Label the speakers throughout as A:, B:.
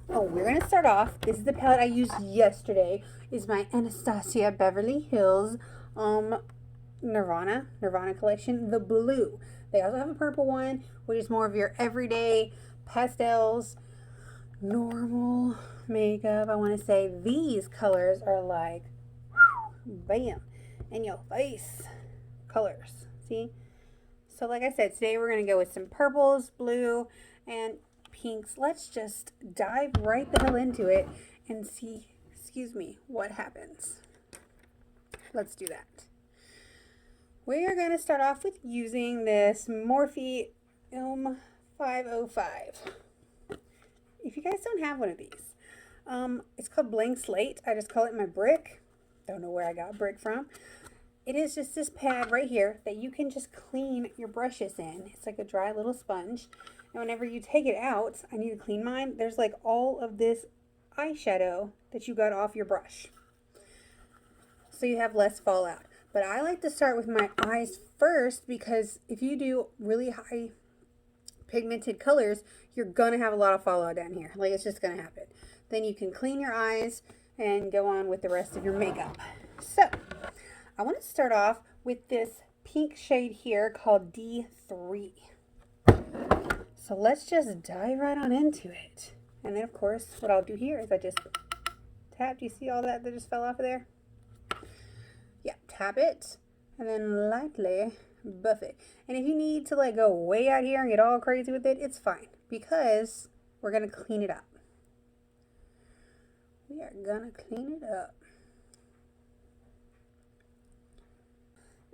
A: Oh, we're gonna start off. This is the palette I used yesterday. Is my Anastasia Beverly Hills um Nirvana collection, the blue. They also have a purple one, which is more of your everyday pastels, normal makeup. I want to say these colors are like, bam, in your face colors. See? So like I said, today we're going to go with some purples, blue, and pinks. Let's just dive right the hell into it and see, excuse me, what happens. Let's do that. We are going to start off with using this Morphe Ilm 505. If you guys don't have one of these, it's called Blank Slate. I just call it my brick. Don't know where I got brick from. It is just this pad right here that you can just clean your brushes in. It's like a dry little sponge. And whenever you take it out, I need to clean mine, there's like all of this eyeshadow that you got off your brush. So you have less fallout. But I like to start with my eyes first because if you do really high pigmented colors, you're going to have a lot of fallout down here. Like, it's just going to happen. Then you can clean your eyes and go on with the rest of your makeup. So I want to start off with this pink shade here called D3. So let's just dive right on into it. And then of course what I'll do here is I just tap. Do you see all that just fell off of there? Yeah, tap it and then lightly buff it. And if you need to like go way out here and get all crazy with it, it's fine because we're going to clean it up. We are going to clean it up.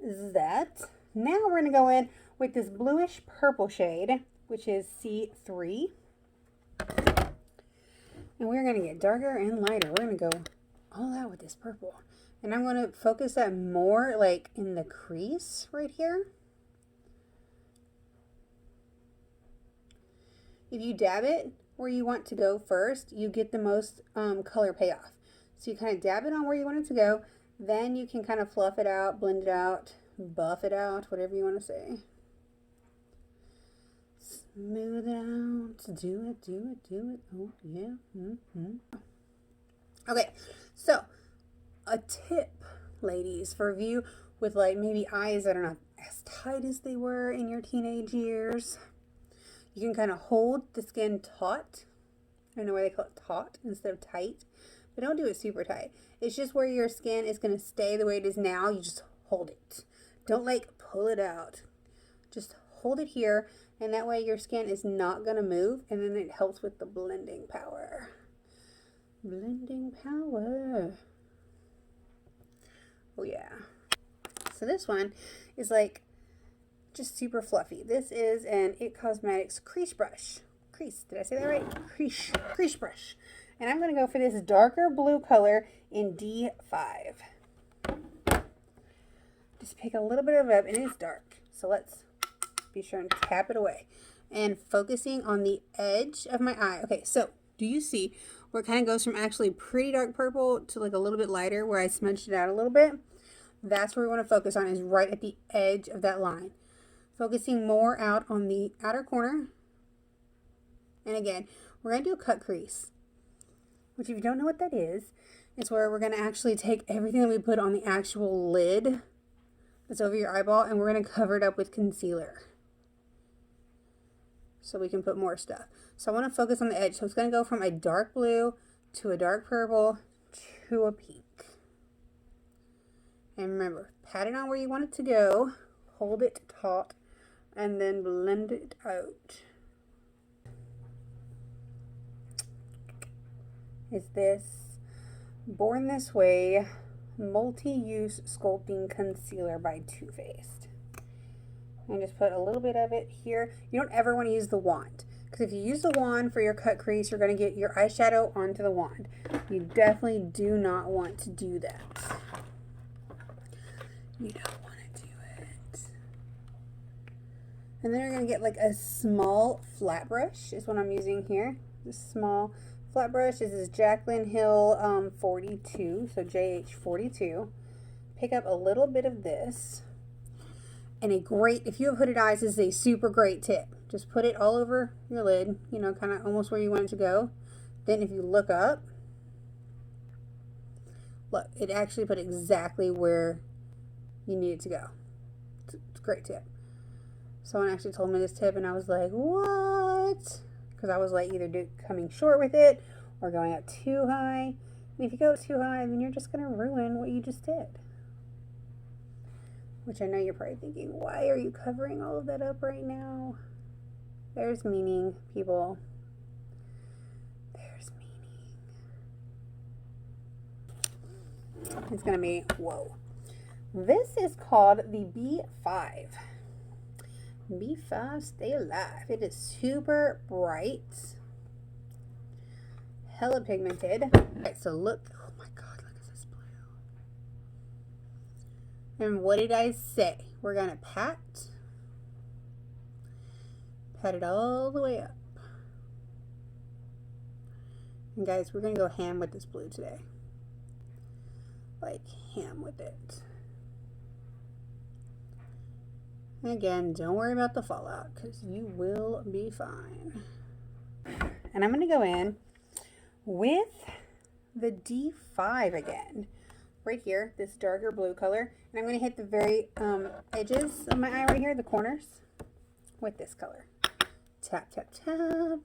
A: That. Now we're going to go in with this bluish purple shade, which is C3. And we're going to get darker and lighter. We're going to go all out with this purple. And I'm going to focus that more like in the crease right here. If you dab it where you want to go first, you get the most color payoff. So you kind of dab it on where you want it to go. Then you can kind of fluff it out, blend it out, buff it out, whatever you want to say. Smooth it out. Do it, do it, do it. Oh, yeah. Okay, so a tip, ladies, for you with like maybe eyes that are not as tight as they were in your teenage years. You can kind of hold the skin taut. I don't know why they call it taut instead of tight. But don't do it super tight. It's just where your skin is going to stay the way it is now. You just hold it. Don't like pull it out. Just hold it here. And that way your skin is not going to move. And then it helps with the blending power. Blending power. Oh yeah. So this one is like just super fluffy. This is an It Cosmetics crease brush. Crease. Did I say that right? Crease brush. And I'm going to go for this darker blue color in D5. Just pick a little bit of it up, and it's dark. So let's be sure and tap it away. And focusing on the edge of my eye. Okay, so do you see where it kind of goes from actually pretty dark purple to like a little bit lighter where I smudged it out a little bit? That's where we want to focus on, is right at the edge of that line. Focusing more out on the outer corner. And again, we're going to do a cut crease. Which, if you don't know what that is, it's where we're going to actually take everything that we put on the actual lid that's over your eyeball, and we're going to cover it up with concealer. So we can put more stuff. So I want to focus on the edge. So it's going to go from a dark blue to a dark purple to a pink. And remember, pat it on where you want it to go. Hold it taut. And then blend it out. Is this Born This Way Multi-Use Sculpting Concealer by Too Faced. And just put a little bit of it here. You don't ever want to use the wand, because if you use the wand for your cut crease, you're going to get your eyeshadow onto the wand. You definitely do not want to do that. You don't want to do it. And then you're going to get like a small flat brush is what I'm using here. This small flat brush. This is Jaclyn Hill 42, so JH42. Pick up a little bit of this, And if you have hooded eyes, this is a super great tip. Just put it all over your lid, you know, kind of almost where you want it to go. Then if you look up, look, it actually put exactly where you need it to go. It's a great tip. Someone actually told me this tip and I was like, what? Because I was like either coming short with it or going up too high. And if you go too high, then you're just going to ruin what you just did. Which I know you're probably thinking, why are you covering all of that up right now? There's meaning, people. There's meaning. It's going to be, whoa. This is called the B5. B5, stay alive. It is super bright. Hella pigmented. Alright, so look. Oh my god, look at this blue. And what did I say? We're going to pat it all the way up. And guys, we're going to go ham with this blue today. Like ham with it. And again, don't worry about the fallout because you will be fine. And I'm going to go in with the D5 again. Right here, this darker blue color. And I'm going to hit the very edges of my eye right here, the corners, with this color. Tap, tap, tap.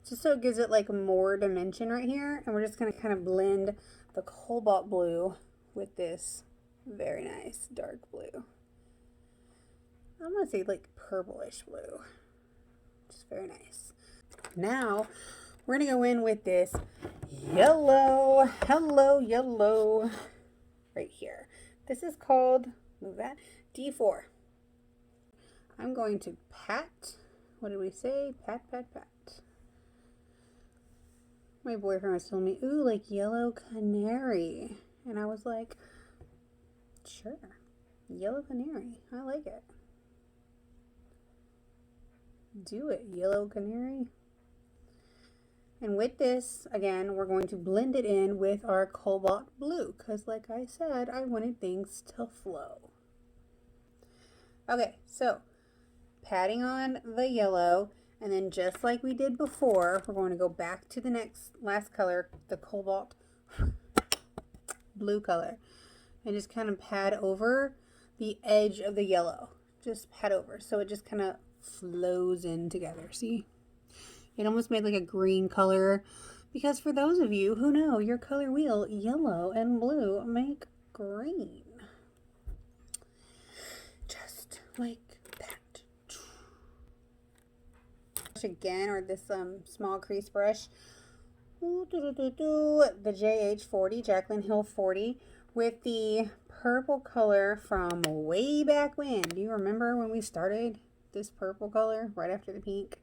A: Just so it gives it like more dimension right here. And we're just going to kind of blend the cobalt blue with this very nice dark blue. I'm going to say like purplish blue. Just very nice. Now, we're going to go in with this yellow. Hello, yellow. Right here. This is called, move that, D4. I'm going to pat. What did we say? Pat, pat, pat. My boyfriend was telling me, ooh, like yellow canary. And I was like, sure. Yellow canary. I like it. Do it, yellow canary. And with this, again, we're going to blend it in with our cobalt blue because like I said, I wanted things to flow. Okay, so patting on the yellow, and then just like we did before, we're going to go back to the last color, the cobalt blue color, and just kind of pat over the edge of the yellow. Just pat over so it just kind of flows in together. See, it almost made like a green color because for those of you who know your color wheel, yellow and blue make green, just like that. Again, or this small crease brush, the JH40, Jaclyn Hill 40, with the purple color from way back when. Do you remember when we started this purple color right after the pink?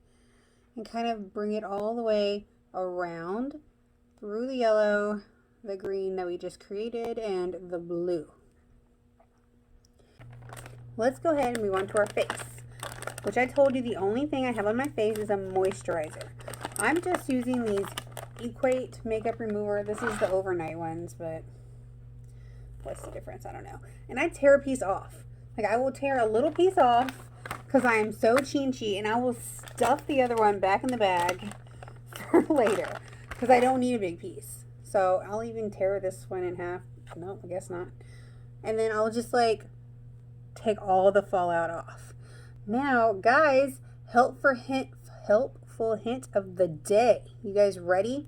A: And kind of bring it all the way around through the yellow, the green that we just created, and the blue. Let's go ahead and move on to our face, which I told you the only thing I have on my face is a moisturizer. I'm just using these Equate makeup remover. This is the overnight ones, but what's the difference? I don't know. And I tear a piece off. Like I will tear a little piece off because I am so chinchy, and I will stuff the other one back in the bag for later because I don't need a big piece. So I'll even tear this one in half. No, I guess not. And then I'll just like take all the fallout off. Now, guys, helpful hint of the day. You guys ready?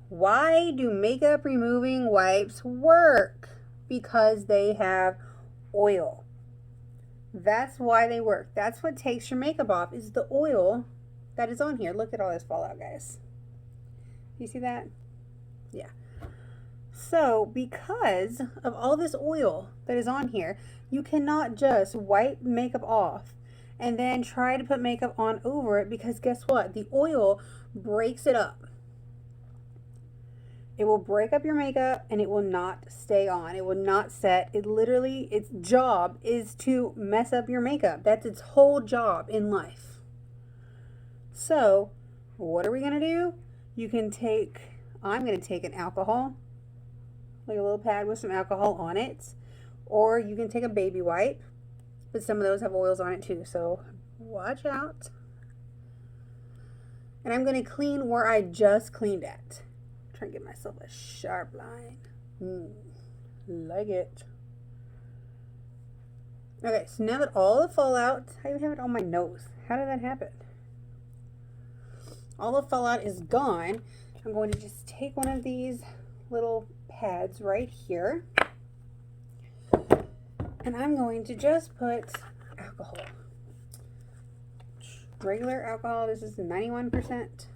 A: Why do makeup removing wipes work? Because they have oil. That's why they work. That's what takes your makeup off, is the oil that is on here. Look at all this fallout, guys. You see that? Yeah. So, because of all this oil that is on here, you cannot just wipe makeup off and then try to put makeup on over it, because guess what? The oil breaks it up. It will break up your makeup and it will not stay on. It will not set. It literally, its job is to mess up your makeup. That's its whole job in life. So, what are we going to do? You can take, I'm going to take an alcohol, like a little pad with some alcohol on it, or you can take a baby wipe but some of those have oils on it too, so watch out. And I'm going to clean where I just cleaned at. Try to get myself a sharp line. Like it. Okay, so now that all the fallout, I even have it on my nose. How did that happen? All the fallout is gone. I'm going to just take one of these little pads right here. And I'm going to just put alcohol. Regular alcohol, this is 91%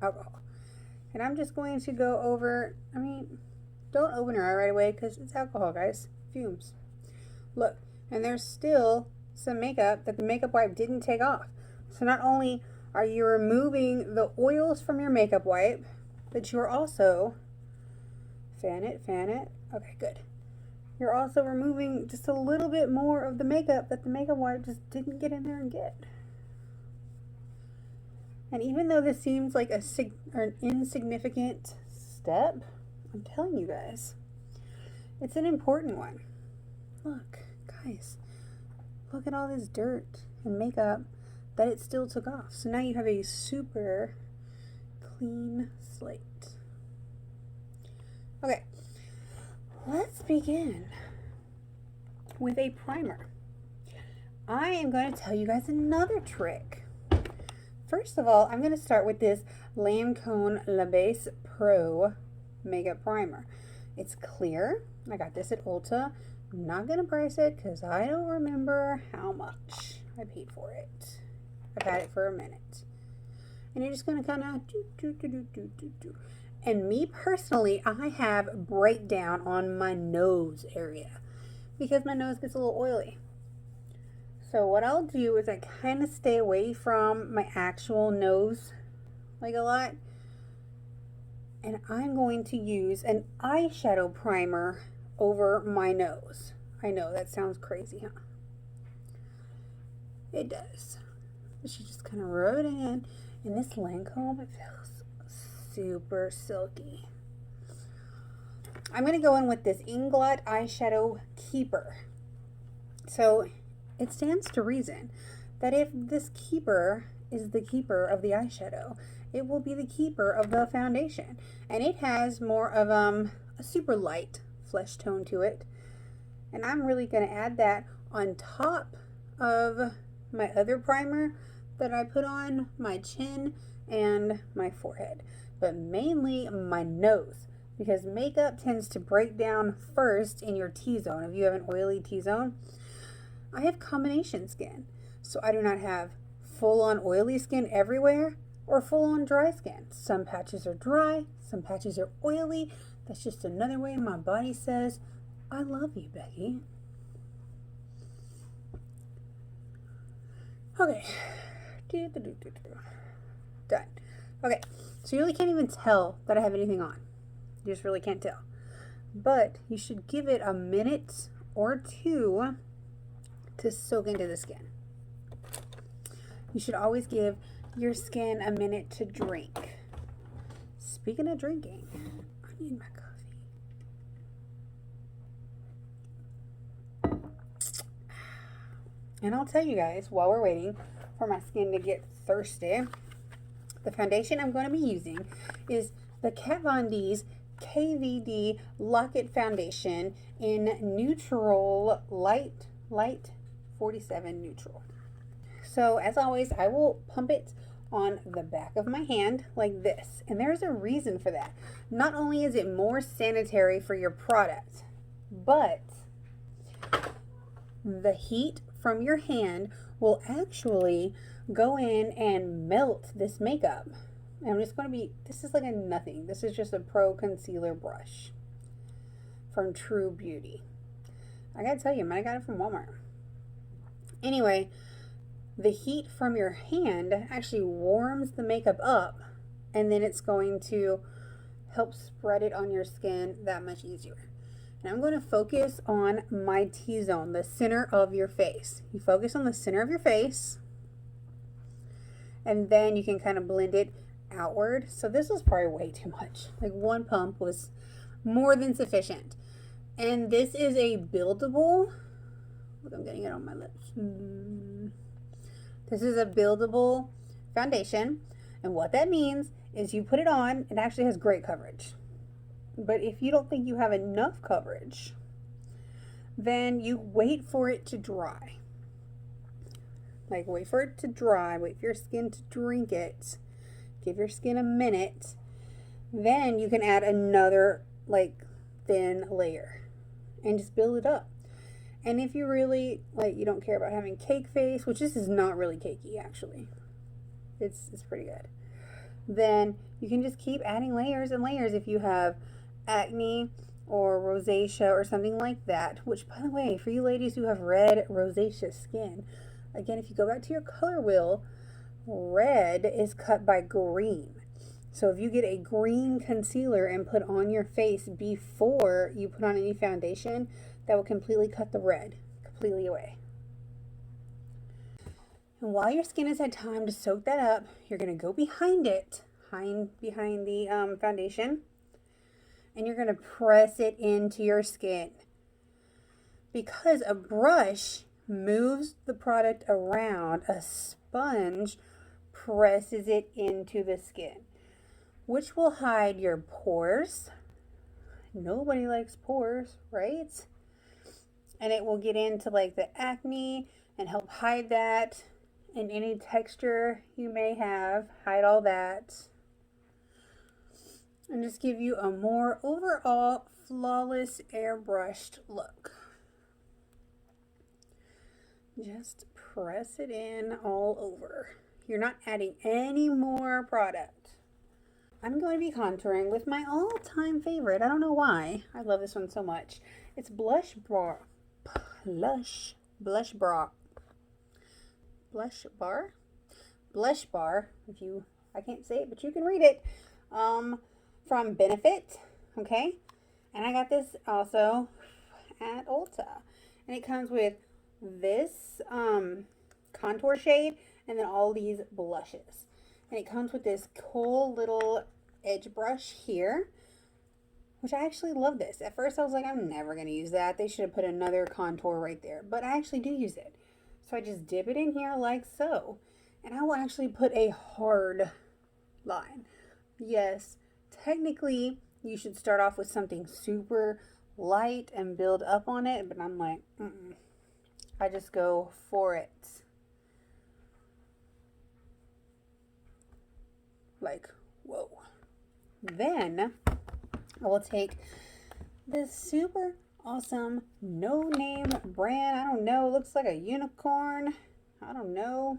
A: alcohol. And I'm just going to go over, don't open your eye right away because it's alcohol, guys. Fumes. Look, and there's still some makeup that the makeup wipe didn't take off. So not only are you removing the oils from your makeup wipe, but you're also, fan it. Okay, good. You're also removing just a little bit more of the makeup that the makeup wipe just didn't get in there and get. And even though this seems like an insignificant step, I'm telling you guys, it's an important one. Look, guys, look at all this dirt and makeup that it still took off. So now you have a super clean slate. Okay, let's begin with a primer. I am going to tell you guys another trick. First of all, I'm going to start with this Lancome La Base Pro Makeup Primer. It's clear. I got this at Ulta. I'm not going to price it because I don't remember how much I paid for it. I've had it for a minute. And you're just going to kind of do. And me personally, I have breakdown on my nose area because my nose gets a little oily. So what I'll do is I kind of stay away from my actual nose like a lot. And I'm going to use an eyeshadow primer over my nose. I know that sounds crazy, huh? It does. But you just kind of rub it in. And this Lancome, it feels super silky. I'm going to go in with this Inglot Eyeshadow Keeper. So it stands to reason that if this keeper is the keeper of the eyeshadow, it will be the keeper of the foundation. And it has more of a super light flesh tone to it. And I'm really going to add that on top of my other primer that I put on my chin and my forehead. But mainly my nose, because makeup tends to break down first in your T-zone. If you have an oily T-zone, I have combination skin, so I do not have full-on oily skin everywhere or full-on dry skin. Some patches are dry, some patches are oily. That's just another way my body says, I love you, Becky. Okay. Done. Okay, so you really can't even tell that I have anything on. You just really can't tell. But you should give it a minute or two to soak into the skin. You should always give your skin a minute to drink. Speaking of drinking, I need my coffee. And I'll tell you guys, while we're waiting for my skin to get thirsty, the foundation I'm going to be using is the Kat Von D's KVD Lock-It Foundation in Neutral Light 47 Neutral. So as always, I will pump it on the back of my hand like this. And there's a reason for that. Not only is it more sanitary for your product, but the heat from your hand will actually go in and melt this makeup. And I'm just going to be, this is like a nothing. This is just a Pro Concealer brush from True Beauty. I gotta tell you, man, I got it from Walmart. Anyway, the heat from your hand actually warms the makeup up, and then it's going to help spread it on your skin that much easier. And I'm going to focus on my T-zone, the center of your face. You focus on the center of your face, and then you can kind of blend it outward. So this was probably way too much. Like one pump was more than sufficient. And this is a buildable. Look, I'm getting it on my lips. This is a buildable foundation. And what that means is you put it on, it actually has great coverage. But if you don't think you have enough coverage, then you wait for it to dry. Like, wait for it to dry, wait for your skin to drink it, give your skin a minute. Then you can add another, like, thin layer and just build it up. And if you really, like, you don't care about having cake face, which this is not really cakey, actually. It's pretty good. Then you can just keep adding layers and layers if you have acne or rosacea or something like that, which, by the way, for you ladies who have red rosacea skin, again, if you go back to your color wheel, red is cut by green. So if you get a green concealer and put on your face before you put on any foundation, that will completely cut the red completely away. And while your skin has had time to soak that up, you're going to go behind it, behind the foundation, and you're going to press it into your skin. Because a brush moves the product around, a sponge presses it into the skin, which will hide your pores. Nobody likes pores, right? And it will get into like the acne and help hide that, and any texture you may have, hide all that, and just give you a more overall flawless airbrushed look. Just press it in all over. You're not adding any more product. I'm going to be contouring with my all-time favorite. I don't know why. I love this one so much. It's Blush Bar. Blush Bar. I can't say it, but you can read it. From Benefit, okay? And I got this also at Ulta. And it comes with this contour shade and then all these blushes. And it comes with this cool little edge brush here, which I actually love this. At first I was like, I'm never going to use that. They should have put another contour right there. But I actually do use it. So I just dip it in here like so. And I will actually put a hard line. Yes, technically you should start off with something super light and build up on it. But I'm like, I just go for it. Like, whoa. Then I will take this super awesome no name brand. I don't know, looks like a unicorn. I don't know,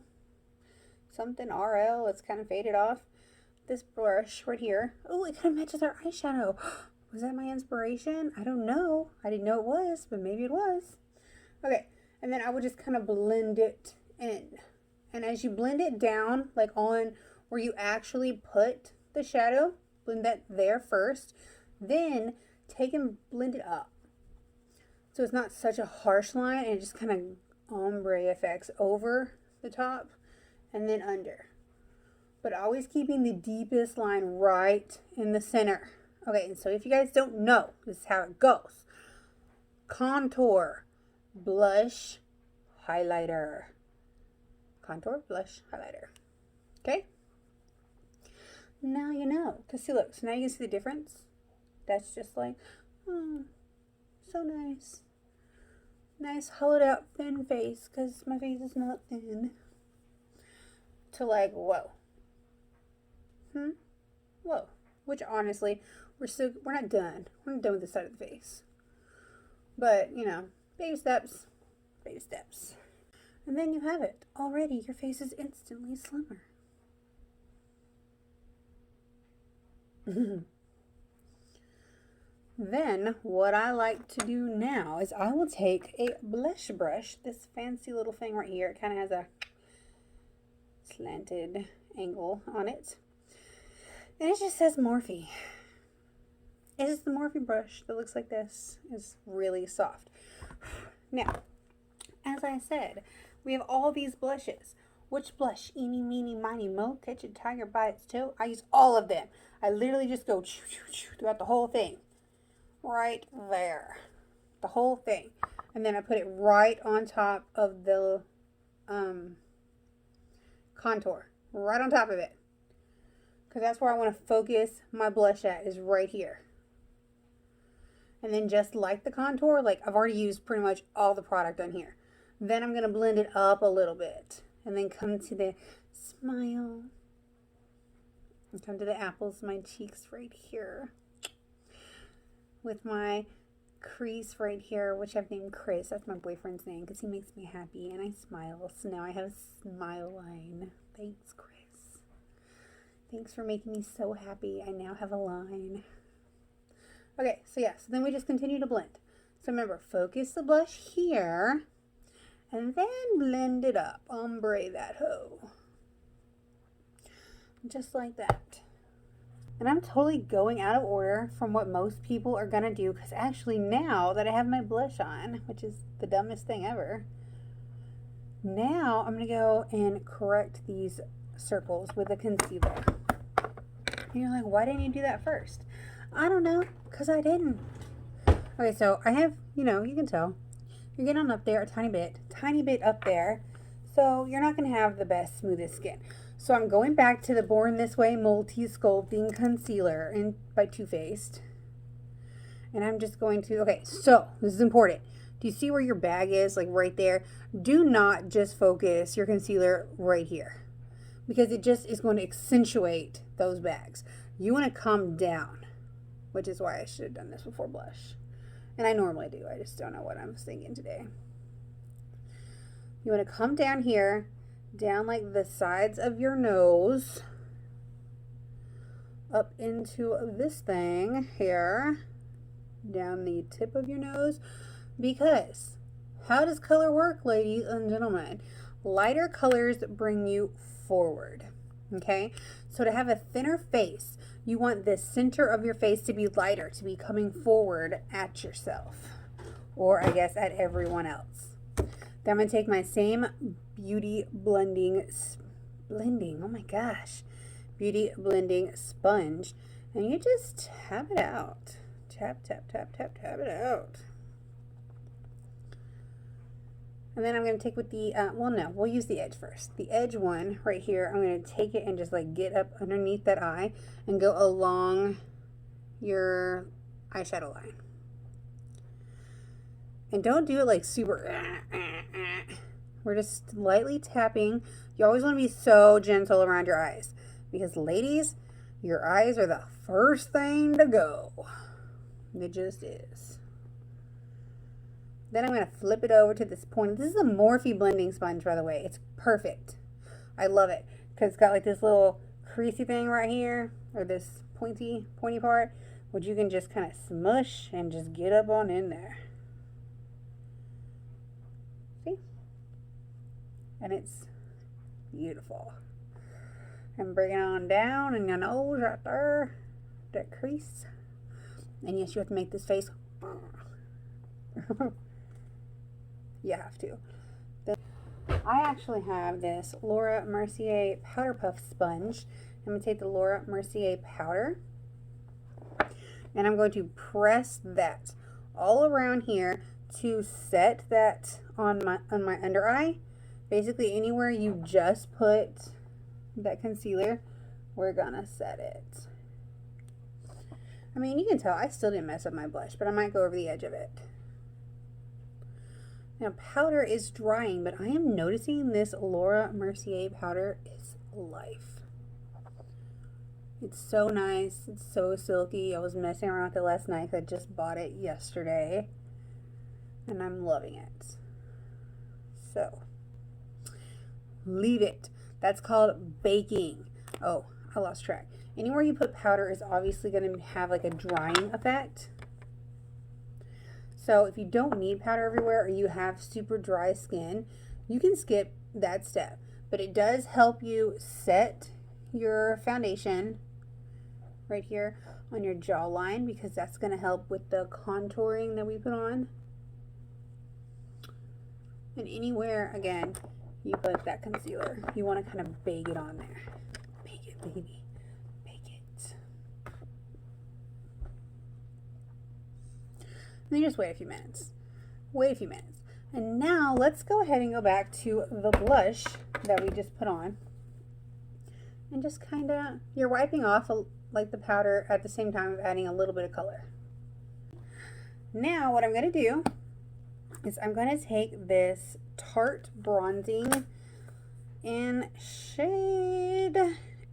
A: something RL. It's kind of faded off. This brush right here. Oh, it kind of matches our eyeshadow. Was that my inspiration? I don't know. I didn't know it was, but maybe it was. Okay, and then I would just kind of blend it in. And as you blend it down, like on where you actually put the shadow, blend that there first. Then take and blend it up. So it's not such a harsh line, and it just kind of ombre effects over the top and then under. But always keeping the deepest line right in the center. Okay, and so if you guys don't know, this is how it goes. Contour, blush, highlighter. Contour, blush, highlighter. Okay? Now you know. Because see, look, so now you can see the difference. That's just like, oh, so nice. Nice hollowed out thin face, because my face is not thin. To like, whoa. Whoa. Which honestly, we're not done. We're not done with this side of the face. But, you know, baby steps. Baby steps. And then you have it. Already your face is instantly slimmer. Then what I like to do now is I will take a blush brush, this fancy little thing right here. It kind of has a slanted angle on it. And it just says Morphe. It is the Morphe brush that looks like this. It's really soft. Now, as I said, we have all these blushes. Which blush? Eeny, meeny, miny, mo, catch a tiger by its toe. I use all of them. I literally just go throughout the whole thing. Right there. the whole thing. And then I put it right on top of the contour, right on top of it. Because that's where I want to focus my blush at, is right here. And then just like the contour, like I've already used pretty much all the product on here. Then I'm going to blend it up a little bit. And then come to the smile. And come to the apples of my cheeks right here. With my crease right here, which I've named Chris. That's my boyfriend's name because he makes me happy and I smile. So now I have a smile line. Thanks, Chris. Thanks for making me so happy. I now have a line. Okay, so yeah, so then we just continue to blend. So remember, focus the blush here and then blend it up. Ombre that hoe. Just like that. And I'm totally going out of order from what most people are going to do, because actually now that I have my blush on, which is the dumbest thing ever, now I'm going to go and correct these circles with a concealer. And you're like, why didn't you do that first? I don't know, because I didn't. Okay, so I have, you know, you can tell. You're getting on up there a tiny bit up there. So you're not going to have the best, smoothest skin. So I'm going back to the Born This Way Multi-Sculpting Concealer by Too Faced. And I'm just going to, okay, so this is important. Do you see where your bag is, like right there? Do not just focus your concealer right here, because it just is going to accentuate those bags. You want to come down, which is why I should have done this before blush. And I normally do. I just don't know what I'm thinking today. You want to come down here, down like the sides of your nose, up into this thing here, down the tip of your nose, because how does color work, ladies and gentlemen? Lighter colors bring you forward, okay? So to have a thinner face, you want the center of your face to be lighter, to be coming forward at yourself, or I guess at everyone else. Then I'm going to take my same beauty blending sponge, and you just tap it out. Tap, tap, tap, tap, tap it out. And then I'm going to take with the, well, no, we'll use the edge first. The edge one right here, I'm going to take it and just like get up underneath that eye and go along your eyeshadow line. And don't do it like super, we're just lightly tapping. You always want to be so gentle around your eyes, because ladies, your eyes are the first thing to go. It just is. Then I'm going to flip it over to this point. This is a Morphe blending sponge, by the way. It's perfect. I love it because it's got like this little creasy thing right here, or this pointy part, which you can just kind of smush and just get up on in there. See? And it's beautiful. And bring it on down in your nose right there, that crease. And yes, you have to make this face. You have to. I actually have this Laura Mercier Powder Puff Sponge. I'm going to take the Laura Mercier powder, and I'm going to press that all around here to set that on my under eye. Basically anywhere you just put that concealer, we're going to set it. I mean, you can tell I still didn't mess up my blush, but I might go over the edge of it. Now, powder is drying, but I am noticing this Laura Mercier powder is life. It's so nice. It's so silky. I was messing around with it last night. I just bought it yesterday, and I'm loving it. So, leave it. That's called baking. Oh, I lost track. Anywhere you put powder is obviously going to have like a drying effect. So if you don't need powder everywhere, or you have super dry skin, you can skip that step. But it does help you set your foundation right here on your jawline, because that's going to help with the contouring that we put on. And anywhere, again, you put that concealer, you want to kind of bake it on there. Bake it, baby. Bake it. then you just wait a few minutes. Wait a few minutes. And now let's go ahead and go back to the blush that we just put on. And just kind of, you're wiping off like the powder at the same time of adding a little bit of color. Now what I'm going to do is I'm going to take this Tarte Bronzing in shade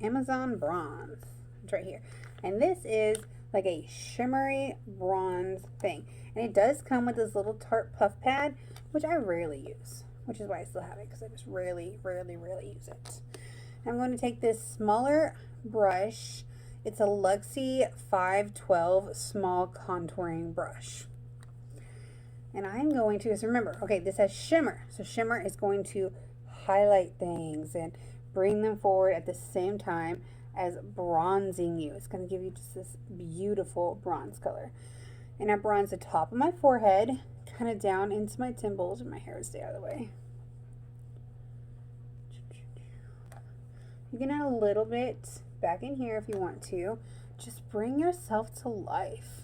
A: Amazon Bronze. It's right here. And this is like a shimmery bronze thing. And it does come with this little Tarte puff pad, which I rarely use, which is why I still have it, because I just rarely use it. I'm going to take this smaller brush. It's a Luxie 512 small contouring brush. And I'm going to, just remember, okay, this has shimmer. So shimmer is going to highlight things and bring them forward at the same time as bronzing you. It's going to give you just this beautiful bronze color. And I bronze the top of my forehead, kind of down into my temples, and my hair will stay out of the way. You can add a little bit back in here if you want to. Just bring yourself to life.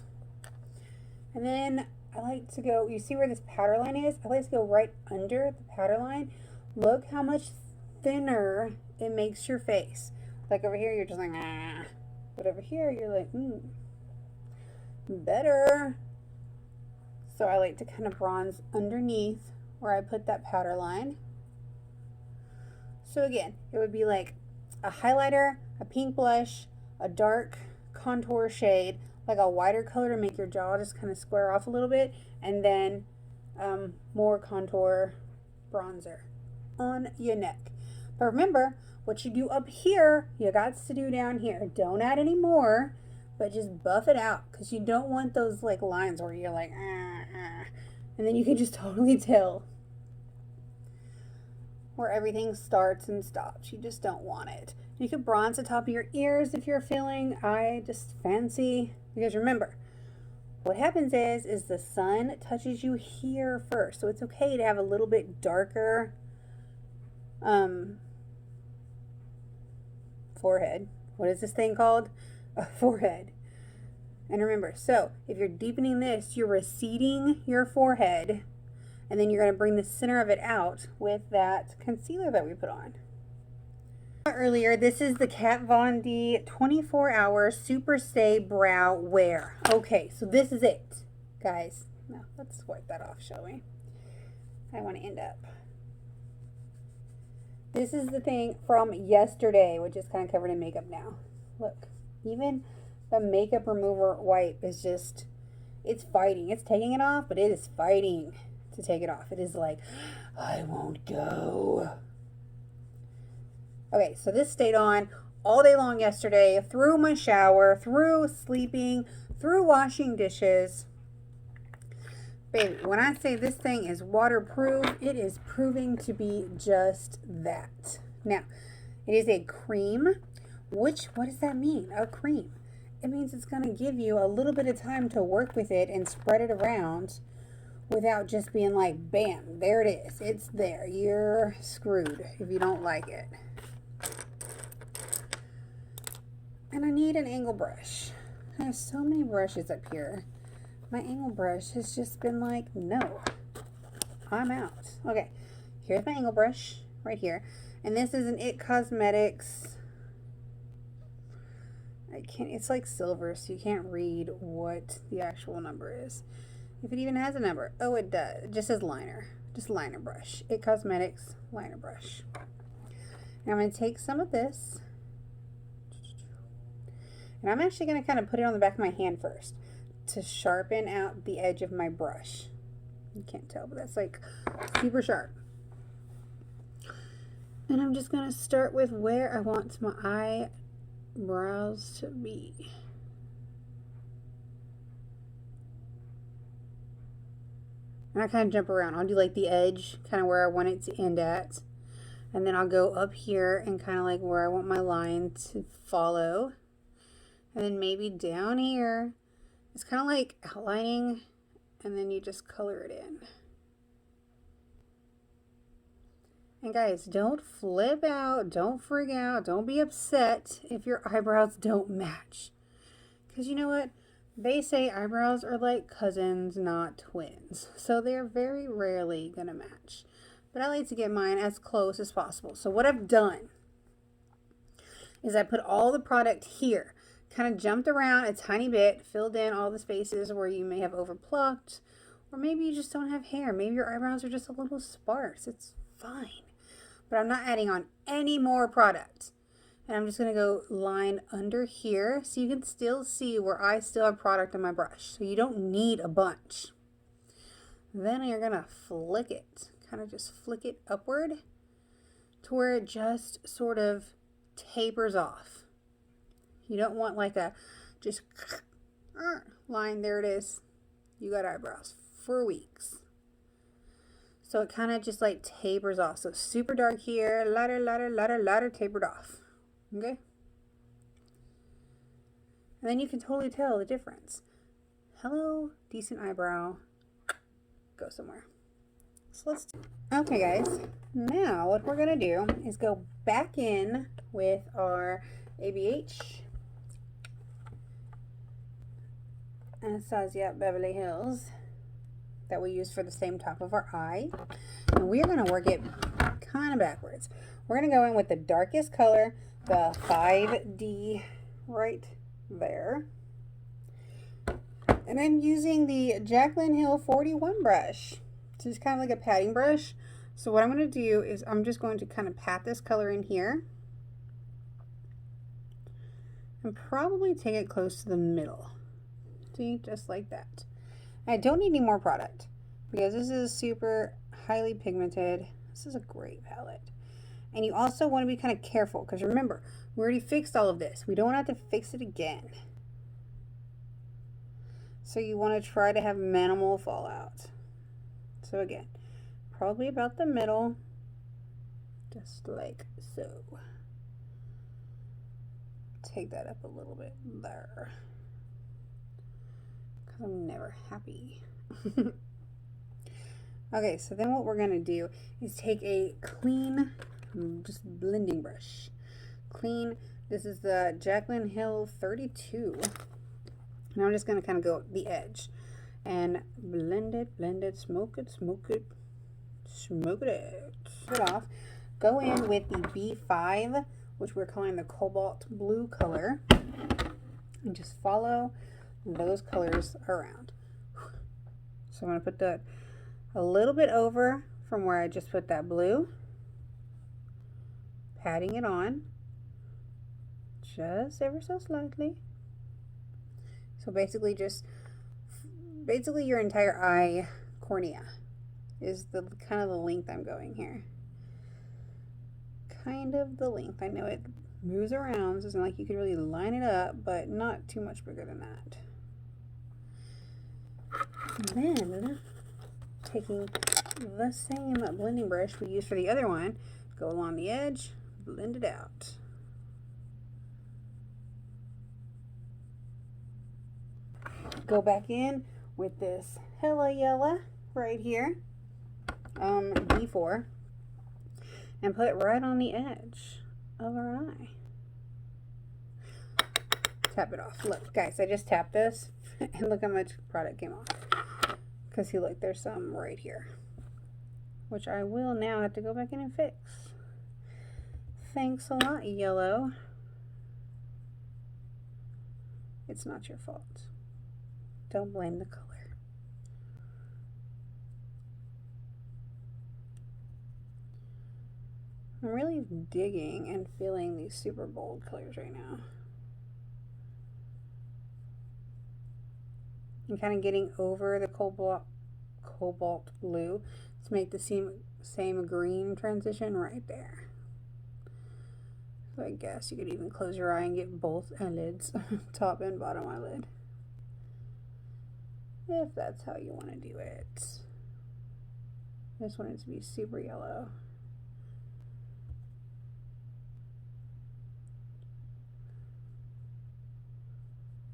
A: And then I like to go, you see where this powder line is? I like to go right under the powder line. Look how much thinner it makes your face. Like over here, you're just like, ah. But over here, you're like, better. So I like to kind of bronze underneath where I put that powder line. So again, it would be like a highlighter, a pink blush, a dark contour shade, like a whiter color to make your jaw just kind of square off a little bit, and then more contour bronzer on your neck. But remember, what you do up here, you got to do down here. Don't add any more, but just buff it out, because you don't want those like lines where you're like, and then you can just totally tell where everything starts and stops. You just don't want it. You could bronze the top of your ears if you're feeling just fancy, because remember, what happens is the sun touches you here first, so it's okay to have a little bit darker forehead. What is this thing called? A forehead. And remember, so if you're deepening this, you're receding your forehead, and then you're going to bring the center of it out with that concealer that we put on. Earlier, this is the Kat Von D 24-hour Super Stay Brow Wear. Okay, so this is it, guys. Now, let's wipe that off, shall we? I want to end up. This is the thing from yesterday, which is kind of covered in makeup now. Look, even the makeup remover wipe is just, it's fighting. It's taking it off, but it is fighting to take it off. It is like, I won't go. Okay, so this stayed on all day long yesterday, through my shower, through sleeping, through washing dishes. Baby, when I say this thing is waterproof, it is proving to be just that. Now, it is a cream, what does that mean, a cream? It means it's going to give you a little bit of time to work with it and spread it around without just being like, bam, there it is. It's there. You're screwed if you don't like it. And I need an angle brush. I have so many brushes up here. My angle brush has just been like, no, I'm out. Okay, here's my angle brush right here. And this is an IT Cosmetics. It's like silver, so you can't read what the actual number is. If it even has a number. Oh, it does. It just says liner. Just liner brush. IT Cosmetics liner brush. Now I'm going to take some of this. And I'm actually going to kind of put it on the back of my hand first to sharpen out the edge of my brush. You can't tell, but that's like super sharp. And I'm just going to start with where I want my eyebrows to be. And I kind of jump around. I'll do like the edge, kind of where I want it to end at. And then I'll go up here and kind of like where I want my line to follow. And then maybe down here. It's kind of like outlining, and then you just color it in. And guys, don't flip out, don't freak out, don't be upset if your eyebrows don't match. Because you know what? They say eyebrows are like cousins, not twins. So they're very rarely going to match. But I like to get mine as close as possible. So what I've done is I put all the product here. Kind of jumped around a tiny bit, filled in all the spaces where you may have overplucked. Or maybe you just don't have hair. Maybe your eyebrows are just a little sparse. It's fine. But I'm not adding on any more product. And I'm just going to go line under here so you can still see where I still have product on my brush. So you don't need a bunch. Then you're going to flick it. Kind of just flick it upward to where it just sort of tapers off. You don't want like a just line. There it is. You got eyebrows for weeks. So it kind of just like tapers off. So super dark here, lighter, lighter, lighter, lighter, tapered off. Okay? And then you can totally tell the difference. Hello, decent eyebrow. Go somewhere. So let's do. Okay, guys. Now what we're going to do is go back in with our ABH Anastasia Beverly Hills that we use for the same top of our eye. And we're going to work it kind of backwards. We're going to go in with the darkest color, the 5D right there. And I'm using the Jaclyn Hill 41 brush. So it's kind of like a patting brush. So what I'm going to do is I'm just going to kind of pat this color in here. And probably take it close to the middle. See, just like that. I don't need any more product because this is super highly pigmented. This is a great palette. And you also want to be kind of careful because remember, we already fixed all of this. We don't have to fix it again. So you want to try to have minimal fallout. So again, probably about the middle, just like so. Take that up a little bit there. Because I'm never happy. Okay, so then what we're going to do is take a clean, just blending brush. Clean, this is the Jaclyn Hill 32. Now I'm just going to kind of go the edge. And blend it, smoke it, smoke it, smoke it out. It off. Go in with the B5, which we're calling the cobalt blue color. And just follow those colors around. So I'm going to put that a little bit over from where I just put that blue. Patting it on. Just ever so slightly. So basically your entire eye cornea is the kind of the length I'm going here. Kind of the length. I know it moves around, so it's not like you could really line it up, but not too much bigger than that. And then taking the same blending brush we used for the other one, go along the edge, blend it out. Go back in with this hella yellow right here, B4, and put it right on the edge of our eye. Tap it off. Look, guys, I just tapped this, and look how much product came off. Because see, look, there's some right here, which I will now have to go back in and fix. Thanks a lot, yellow. It's not your fault. Don't blame the color. I'm really digging and feeling these super bold colors right now. I'm kind of getting over the cobalt blue to make the same green transition right there. So I guess you could even close your eye and get both eyelids, top and bottom eyelid. If that's how you want to do it. I just want it to be super yellow.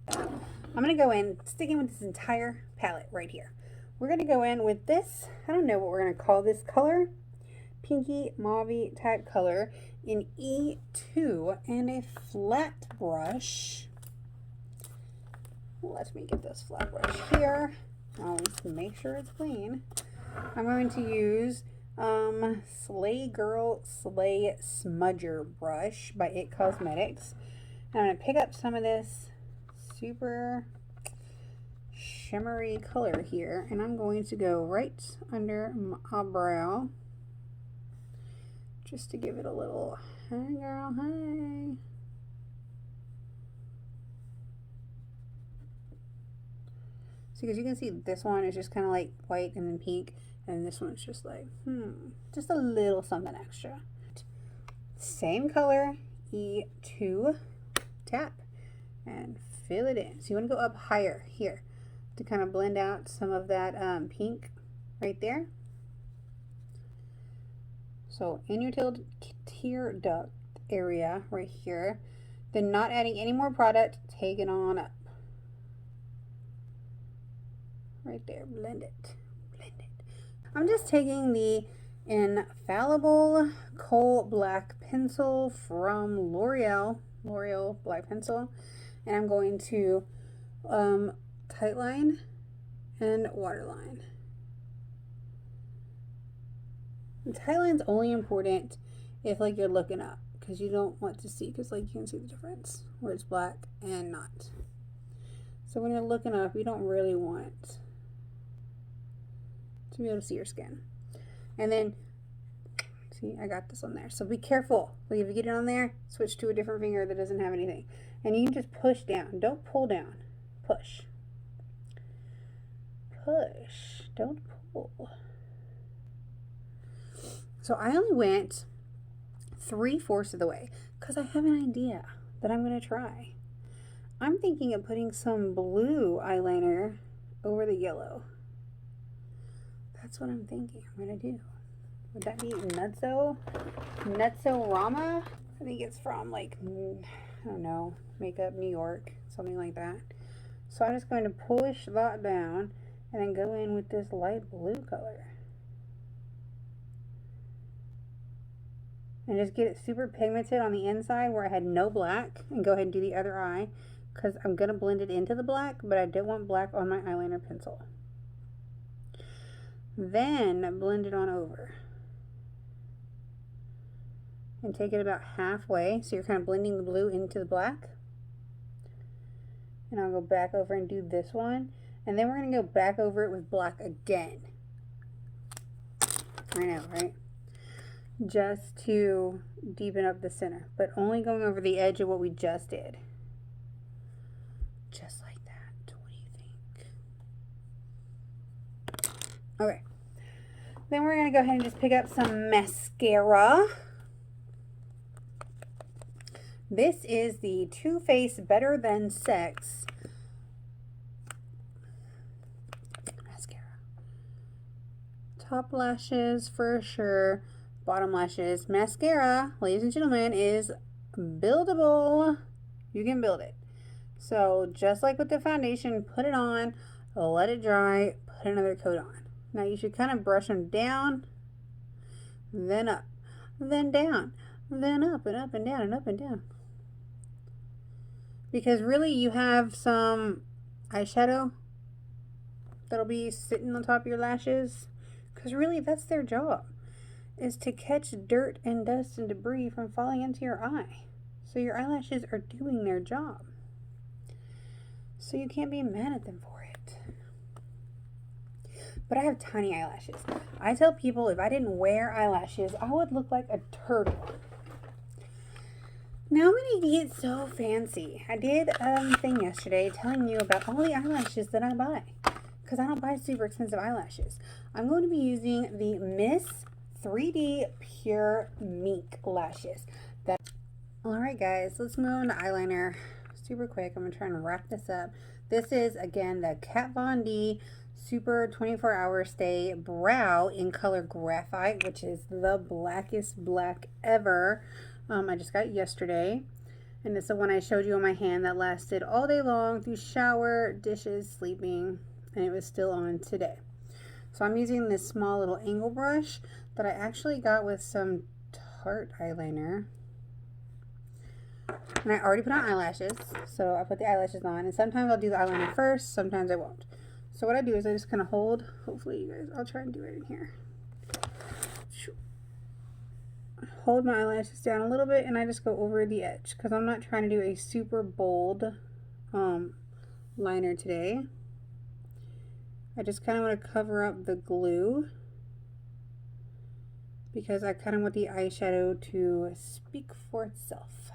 A: I'm going to go in, sticking with this entire palette right here. We're going to go in with this, I don't know what we're going to call this color, pinky mauve type color in E2 and a flat brush. Let me get this flat brush here. Let's make sure it's clean. I'm going to use Slay Girl Slay Smudger brush by It Cosmetics. And I'm going to pick up some of this super shimmery color here, and I'm going to go right under my brow just to give it a little, hey girl, hey. So as you can see, this one is just kind of like white and then pink, and this one's just like, just a little something extra. Same color, E2, tap, and fill it in. So you want to go up higher here to kind of blend out some of that pink right there. So in your tear duct area right here, then not adding any more product, take it on up. Right there, blend it, blend it. I'm just taking the Infallible Coal Black Pencil from L'Oreal Black Pencil, and I'm going to tightline and waterline. And tightline's only important if like you're looking up, because you don't want to see, because like you can see the difference where it's black and not. So when you're looking up, you don't really want to be able to see your skin. And then see, I got this on there, so be careful. Like if you get it on there, switch to a different finger that doesn't have anything, and you can just push down. Don't pull down, push, push, don't pull. So I only went 3/4 of the way because I have an idea that I'm going to try. I'm thinking of putting some blue eyeliner over the yellow. That's what I'm thinking I'm going to do. Would that be Nutso-Rama? I think it's from like, I don't know, Makeup New York, something like that. So I'm just going to push that down and then go in with this light blue color. And just get it super pigmented on the inside where I had no black, and go ahead and do the other eye, because I'm going to blend it into the black, but I don't want black on my eyeliner pencil. Then blend it on over. And take it about halfway, so you're kind of blending the blue into the black. And I'll go back over and do this one. And then we're going to go back over it with black again. I know, right? Just to deepen up the center, but only going over the edge of what we just did. Just like that. What do you think? Okay. Then we're going to go ahead and just pick up some mascara. This is the Too Faced Better Than Sex mascara. Top lashes for sure. Bottom lashes. Mascara, ladies and gentlemen, is buildable. You can build it. So just like with the foundation, put it on, let it dry, put another coat on. Now you should kind of brush them down, then up, then down, then up and up and down and up and down. Because really you have some eyeshadow that'll be sitting on top of your lashes. Because really that's their job, is to catch dirt and dust and debris from falling into your eye. So your eyelashes are doing their job. So you can't be mad at them for it. But I have tiny eyelashes. I tell people if I didn't wear eyelashes, I would look like a turtle. Now I'm going to get so fancy. I did a thing yesterday telling you about all the eyelashes that I buy, because I don't buy super expensive eyelashes. I'm going to be using the Miss 3D Pure Mink lashes. Alright guys, let's move on to eyeliner super quick. I'm going to try and wrap this up. This is again the Kat Von D Super 24-Hour Stay Brow in color Graphite, which is the blackest black ever. I just got it yesterday, and it's the one I showed you on my hand that lasted all day long through shower, dishes, sleeping, and it was still on today. So I'm using this small little angle brush that I actually got with some Tarte eyeliner. And I already put on eyelashes, so I put the eyelashes on. And sometimes I'll do the eyeliner first, sometimes I won't. So what I do is I just kind of hold, hopefully you guys, I'll try and do it in here. Hold my eyelashes down a little bit and I just go over the edge because I'm not trying to do a super bold liner today. I just kind of want to cover up the glue because I kind of want the eyeshadow to speak for itself.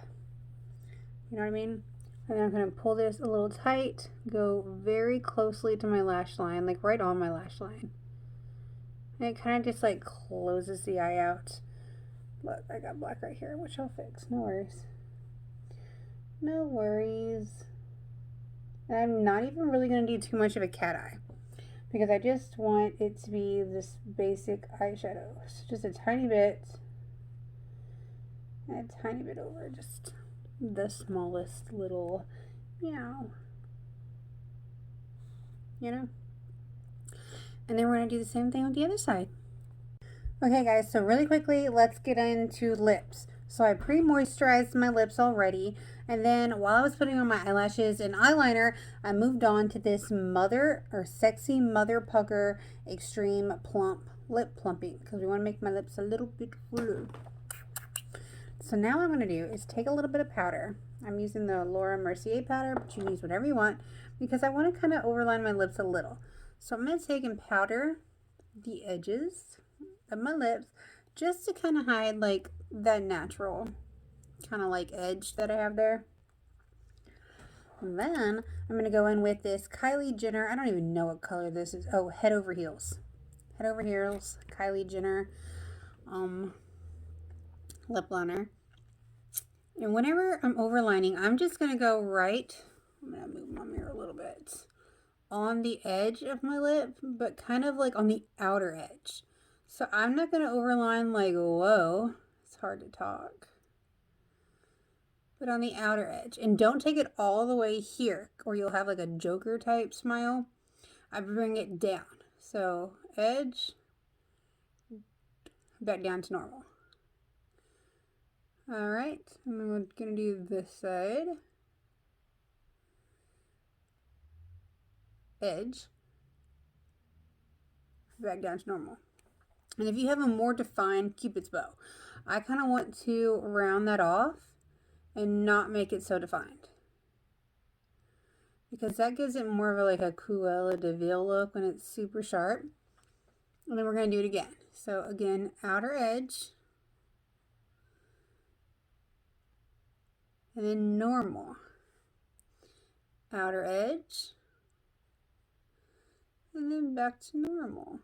A: You know what I mean? And then I'm going to pull this a little tight, go very closely to my lash line, like right on my lash line. And it kind of just like closes the eye out. Look, I got black right here, which I'll fix. No worries. No worries. And I'm not even really going to do too much of a cat eye because I just want it to be this basic eyeshadow. So just a tiny bit and a tiny bit over, just the smallest little meow. You know? And then we're going to do the same thing with the other side. Okay guys, so really quickly, let's get into lips. So I pre-moisturized my lips already, and then while I was putting on my eyelashes and eyeliner, I moved on to this Sexy Mother Pucker Extreme Plump Lip Plumping, because we want to make my lips a little bit fuller. So now what I'm going to do is take a little bit of powder. I'm using the Laura Mercier powder, but you can use whatever you want, because I want to kind of overline my lips a little. So I'm going to take and powder the edges of my lips just to kind of hide like that natural kind of like edge that I have there. And then I'm going to go in with this Kylie Jenner, I don't even know what color this is. Oh, Head Over Heels. Head Over Heels, Kylie Jenner lip liner. And whenever I'm overlining, I'm just going to go right, I'm going to move my mirror a little bit, on the edge of my lip, but kind of like on the outer edge. So I'm not going to overline like, whoa, it's hard to talk. But on the outer edge. And don't take it all the way here, or you'll have like a Joker type smile. I bring it down. So edge, back down to normal. All right, and then we're going to do this side. Edge, back down to normal. And if you have a more defined Cupid's bow, I kind of want to round that off and not make it so defined, because that gives it more of a, like a Cruella de Vil look when it's super sharp. And then we're going to do it again. So again, outer edge, and then normal, outer edge, and then back to normal.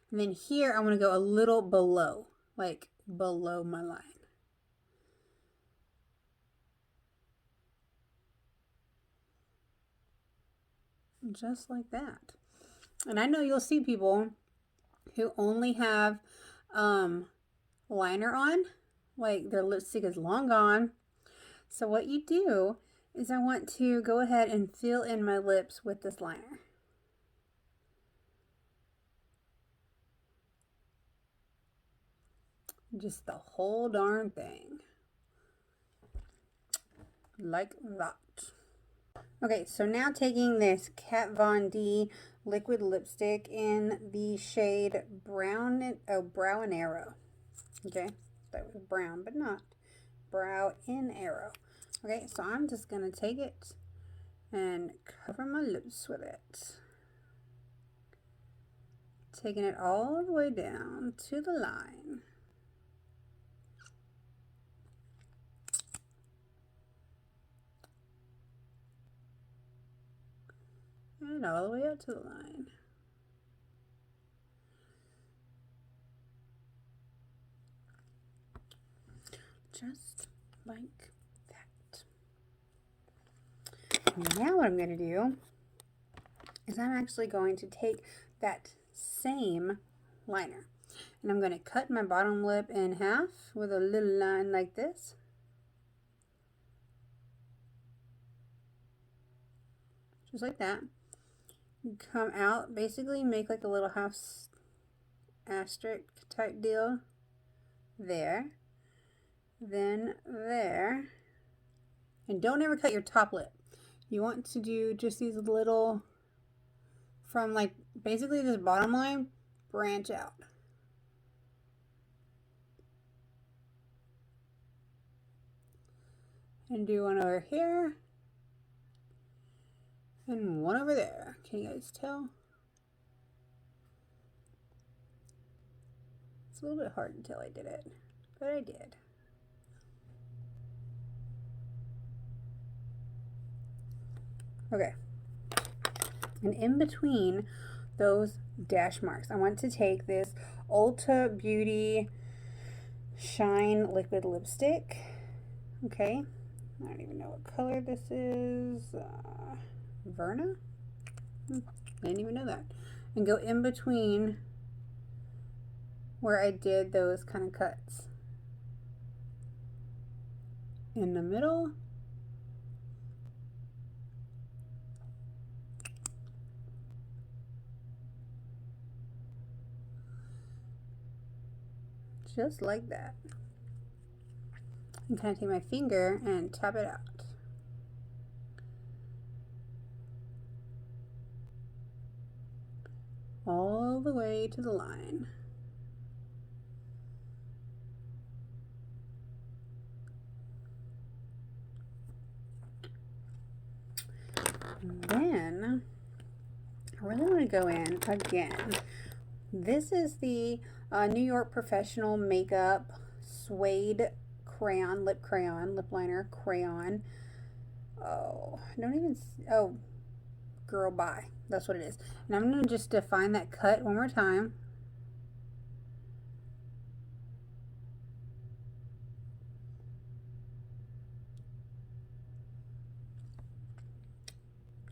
A: And then here I want to go a little below, like below my line. Just like that. And I know you'll see people who only have liner on, like their lipstick is long gone. So what you do is I want to go ahead and fill in my lips with this liner. Just the whole darn thing. Like that. Okay, so now taking this Kat Von D liquid lipstick in the shade Brow and Arrow. Okay, that was brown, but not Brow in Arrow. Okay, so I'm just going to take it and cover my lips with it. Taking it all the way down to the line. And all the way up to the line. Just like that. Now what I'm going to do is I'm actually going to take that same liner and I'm going to cut my bottom lip in half with a little line like this. Just like that. Come out, basically make like a little half asterisk type deal there. then there. And don't ever cut your top lip. You want to do just these little, from like basically this bottom line, branch out. And do one over here. And one over there. Can you guys tell? It's a little bit hard until I did it, but I did. Okay. And in between those dash marks, I want to take this Ulta Beauty Shine Liquid Lipstick. Okay. I don't even know what color this is. Verna? I didn't even know that. And go in between where I did those kind of cuts. In the middle. Just like that. And kind of take my finger and tap it out. All the way to the line. Then I really want to go in again. This is the New York Professional Makeup Suede Crayon, lip liner crayon. Oh, don't even, oh, girl, bye. That's what it is. And I'm going to just define that cut one more time.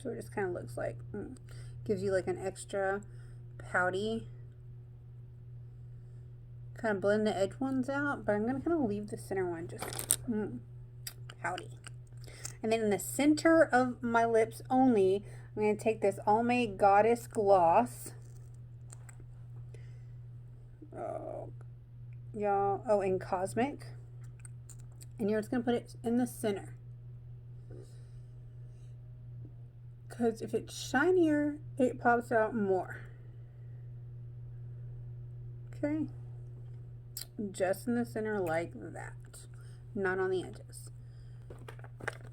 A: So it just kind of looks like, gives you like an extra pouty. Kind of blend the edge ones out, but I'm going to kind of leave the center one just pouty. And then in the center of my lips only, I'm going to take this Almay Goddess Gloss. Oh, y'all. Oh, in Cosmic. And you're just going to put it in the center. Because if it's shinier, it pops out more. Okay. Just in the center like that. Not on the edges.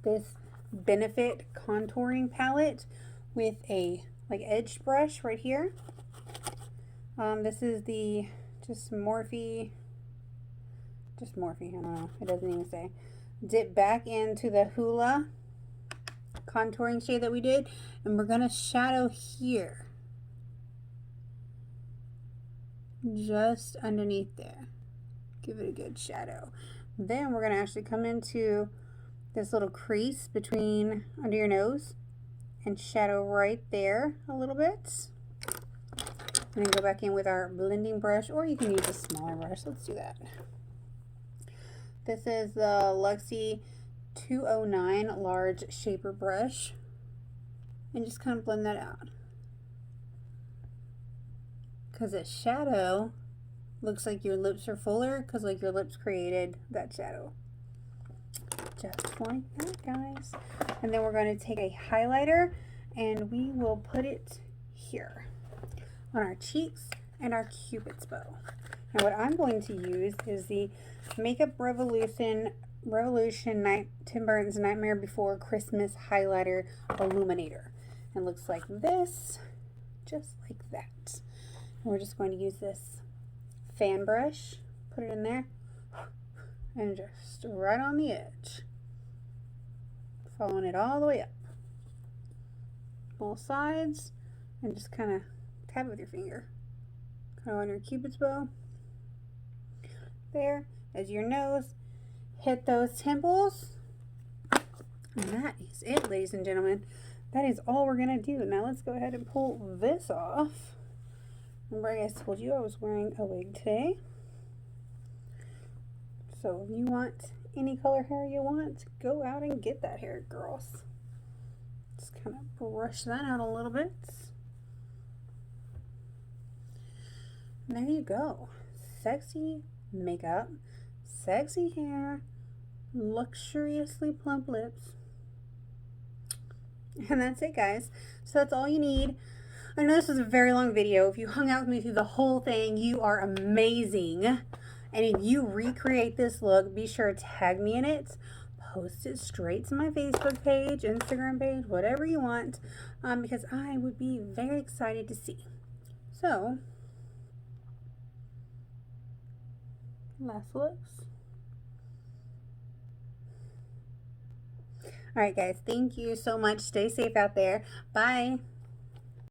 A: This Benefit contouring palette with a like edged brush right here. This is the Morphe, I don't know, it doesn't even say. Dip back into the Hoola contouring shade that we did, and we're gonna shadow here, just underneath there. Give it a good shadow. Then we're gonna actually come into this little crease between under your nose and shadow right there a little bit. And then go back in with our blending brush, or you can use a smaller brush. Let's do that. This is the Luxie 209 large shaper brush, and just kind of blend that out. Because a shadow looks like your lips are fuller, because like your lips created that shadow. Just like that, guys. And then we're going to take a highlighter and we will put it here on our cheeks and our Cupid's bow. Now what I'm going to use is the Makeup Revolution Tim Burton's Nightmare Before Christmas Highlighter Illuminator. It looks like this, just like that. And we're just going to use this fan brush, put it in there, and just right on the edge. Following it all the way up. Both sides, and just kind of tap it with your finger. Kind of on your Cupid's bow. There, as your nose. Hit those temples. And that is it, ladies and gentlemen. That is all we're going to do. Now let's go ahead and pull this off. Remember I told you I was wearing a wig today. So if you want any color hair you want, go out and get that hair, girls. Just kind of brush that out a little bit. And there you go. Sexy makeup, sexy hair, luxuriously plump lips. And that's it, guys. So that's all you need. I know this was a very long video. If you hung out with me through the whole thing, you are amazing. And if you recreate this look, be sure to tag me in it. Post it straight to my Facebook page, Instagram page, whatever you want, because I would be very excited to see. So, last looks. All right, guys. Thank you so much. Stay safe out there. Bye.